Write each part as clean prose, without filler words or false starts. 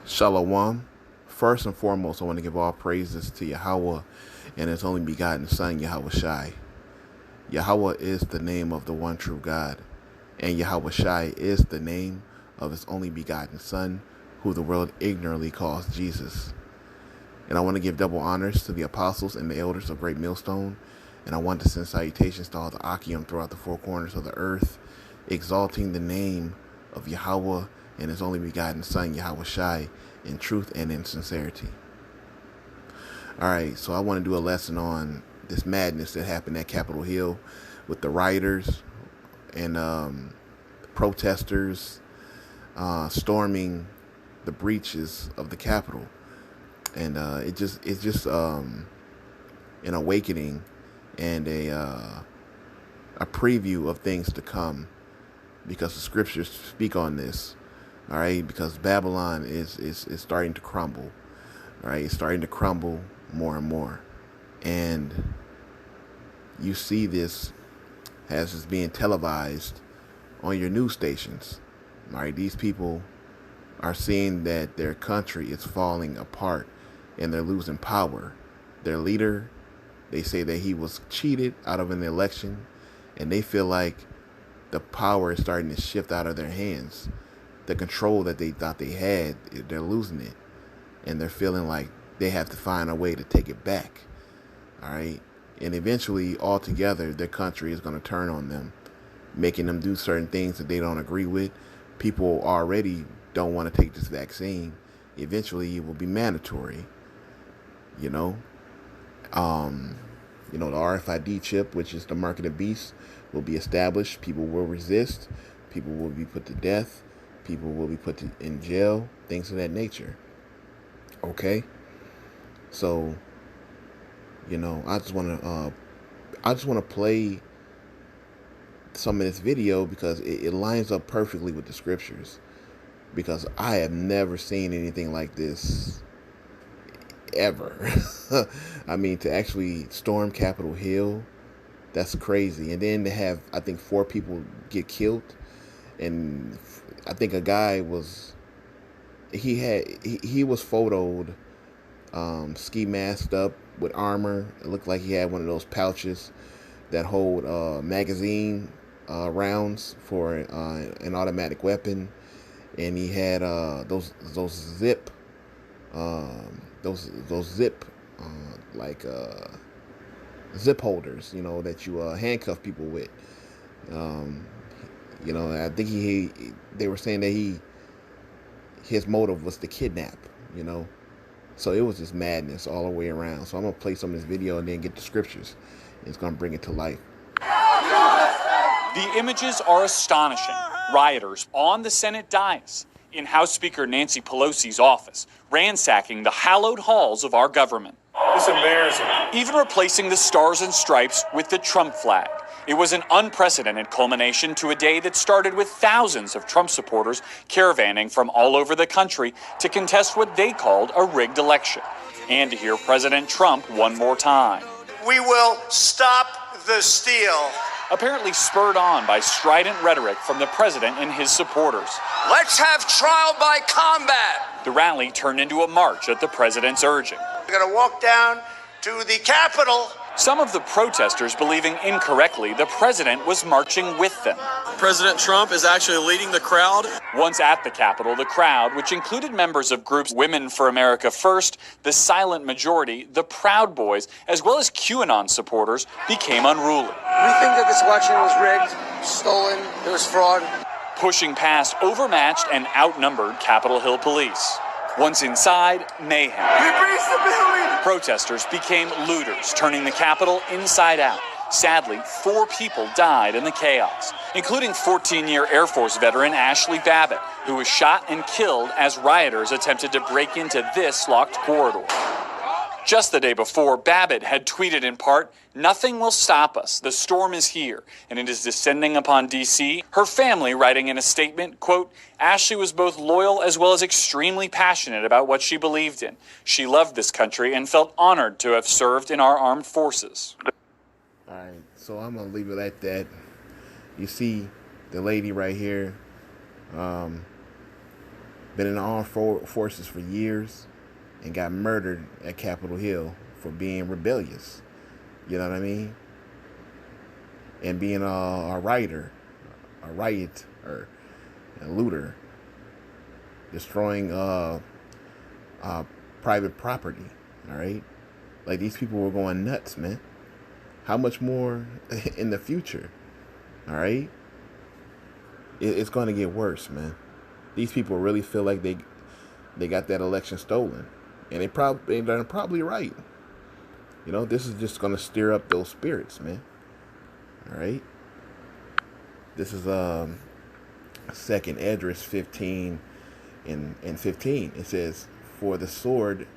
Shalom. First and foremost, I want to give all praises to Yahweh and His only begotten Son, Yahweh Shai. Yahweh is the name of the one true God, and Yahweh Shai is the name of His only begotten Son, who the world ignorantly calls Jesus. And I want to give double honors to the apostles and the elders of Great Millstone, and I want to send salutations to all the Akim throughout the four corners of the earth, exalting the name of Yahweh and His only begotten Son, Yahweh Shai, in truth and in sincerity. Alright, so I want to do a lesson on this madness that happened at Capitol Hill with the rioters and protesters storming the breaches of the Capitol. And it's just an awakening and a preview of things to come, because the scriptures speak on this. All right, because Babylon is starting to crumble. All right, it's starting to crumble more and more, and you see this as it's being televised on your news stations. All right, these people are seeing that their country is falling apart and they're losing power. Their leader, they say that he was cheated out of an election, and they feel like the power is starting to shift out of their hands. The control that they thought they had, they're losing it, and they're feeling like they have to find a way to take it back. All right, and eventually, altogether, their country is going to turn on them, making them do certain things that they don't agree with. People already don't want to take this vaccine. Eventually, it will be mandatory. The RFID chip, which is the mark of the beast, will be established. People will resist. People will be put to death. People will be put in jail, things of that nature. Okay, so I just want to play some of this video because it lines up perfectly with the scriptures. Because I have never seen anything like this ever. I mean, to actually storm Capitol Hill, that's crazy. And then to have, I think, 4 people get killed, and I think a guy was he was photoed ski masked up with armor. It looked like he had one of those pouches that hold magazine rounds for an automatic weapon, and he had those zip zip holders, that you handcuff people with. I think they were saying that his motive was to kidnap, So it was just madness all the way around. So I'm going to play some of this video and then get the scriptures. It's going to bring it to life. The images are astonishing. Rioters on the Senate dais, in House Speaker Nancy Pelosi's office, ransacking the hallowed halls of our government. It's embarrassing. Even replacing the stars and stripes with the Trump flag. It was an unprecedented culmination to a day that started with thousands of Trump supporters caravanning from all over the country to contest what they called a rigged election, and to hear President Trump one more time. We will stop the steal. Apparently spurred on by strident rhetoric from the president and his supporters. Let's have trial by combat. The rally turned into a march at the president's urging. We're going to walk down to the Capitol. Some of the protesters believing incorrectly the president was marching with them. President Trump is actually leading the crowd. Once at the Capitol, the crowd, which included members of groups Women for America First, the Silent Majority, the Proud Boys, as well as QAnon supporters, became unruly. We think that this election was rigged, stolen, there was fraud. Pushing past overmatched and outnumbered Capitol Hill police. Once inside, mayhem. We breached the building. Protesters became looters, turning the Capitol inside out. Sadly, 4 people died in the chaos, including 14-year Air Force veteran Ashley Babbitt, who was shot and killed as rioters attempted to break into this locked corridor. Just the day before, Babbitt had tweeted in part, "Nothing will stop us. The storm is here, and it is descending upon D.C." Her family writing in a statement, quote, "Ashley was both loyal as well as extremely passionate about what she believed in. She loved this country and felt honored to have served in our armed forces." All right, so I'm going to leave it at that. You see the lady right here. been in the armed forces for years, and got murdered at Capitol Hill for being rebellious. You know what I mean? And being a rioter, a riot, or a looter, destroying private property. All right, like these people were going nuts, man. How much more in the future? All right, it's going to get worse, man. These people really feel like they got that election stolen, and they're probably right. You know, this is just going to stir up those spirits, man. All right. This is Second Esdras 15 and 15. It says, "For the sword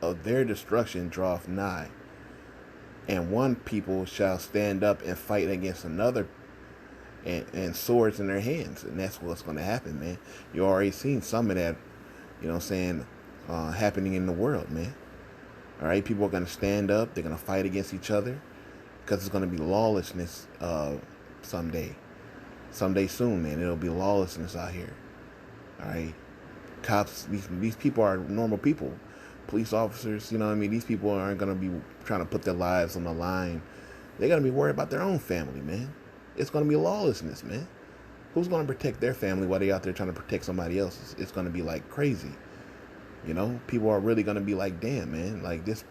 of their destruction draweth nigh, and one people shall stand up and fight against another, and swords in their hands." And that's what's going to happen, man. You already seen some of that, you know what I'm saying, happening in the world, man. All right, people are going to stand up. They're going to fight against each other because it's going to be lawlessness someday soon, man. It'll be lawlessness out here. All right, cops. These people are normal people. Police officers, you know what I mean. These people aren't going to be trying to put their lives on the line. They're going to be worried about their own family, man. It's going to be lawlessness, man. Who's going to protect their family while they're out there trying to protect somebody else's? It's going to be like crazy. You know, people are really going to be like, damn, man, like this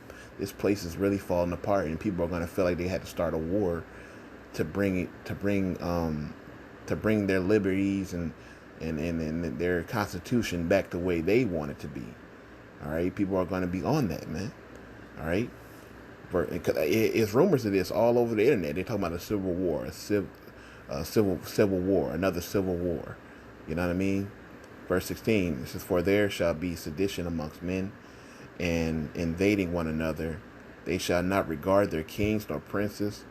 place is really falling apart, and people are going to feel like they had to start a war to bring their liberties and their constitution back the way they want it to be. All right, people are going to be on that, man. All right, it's rumors of this all over the internet. They're talking about a civil war, civil war, another civil war. You know what I mean? Verse 16, it says, "For there shall be sedition amongst men, and invading one another. They shall not regard their kings nor princes,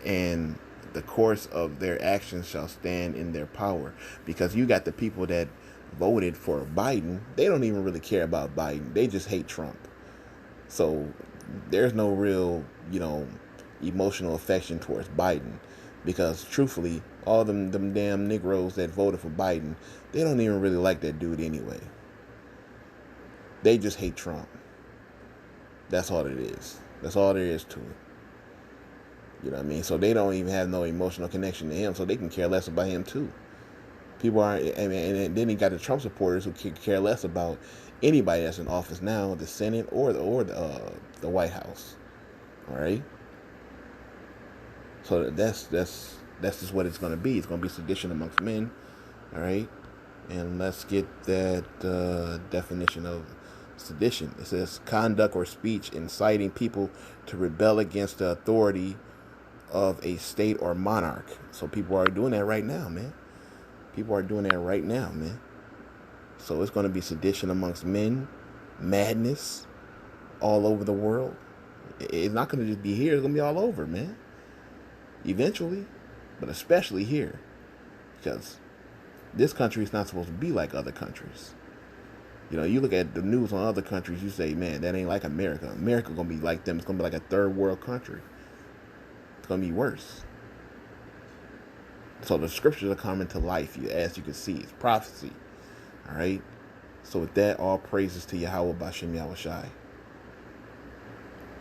and the course of their actions shall stand in their power." Because you got the people that voted for Biden. They don't even really care about Biden. They just hate Trump. So there's no real, emotional affection towards Biden. Because truthfully, all them damn Negroes that voted for Biden, they don't even really like that dude anyway. They just hate Trump. That's all it is. That's all there is to it. You know what I mean? So they don't even have no emotional connection to him, so they can care less about him too. People aren't, and then he got the Trump supporters who can care less about anybody that's in office now, the Senate or the White House. All right. So that's just what it's going to be. It's going to be sedition amongst men. All right. And let's get that definition of sedition. It says conduct or speech inciting people to rebel against the authority of a state or monarch. So people are doing that right now, man. People are doing that right now, man. So it's going to be sedition amongst men, madness all over the world. It's not going to just be here. It's going to be all over, man. Eventually, but especially here, because this country is not supposed to be like other countries. You look at the news on other countries, you say, man, that ain't like America. America gonna be like them. It's gonna be like a third world country. It's gonna be worse. So the scriptures are coming to life, as you can see. It's prophecy. All right. So with that, all praises to Yahweh Bashem Yahushai.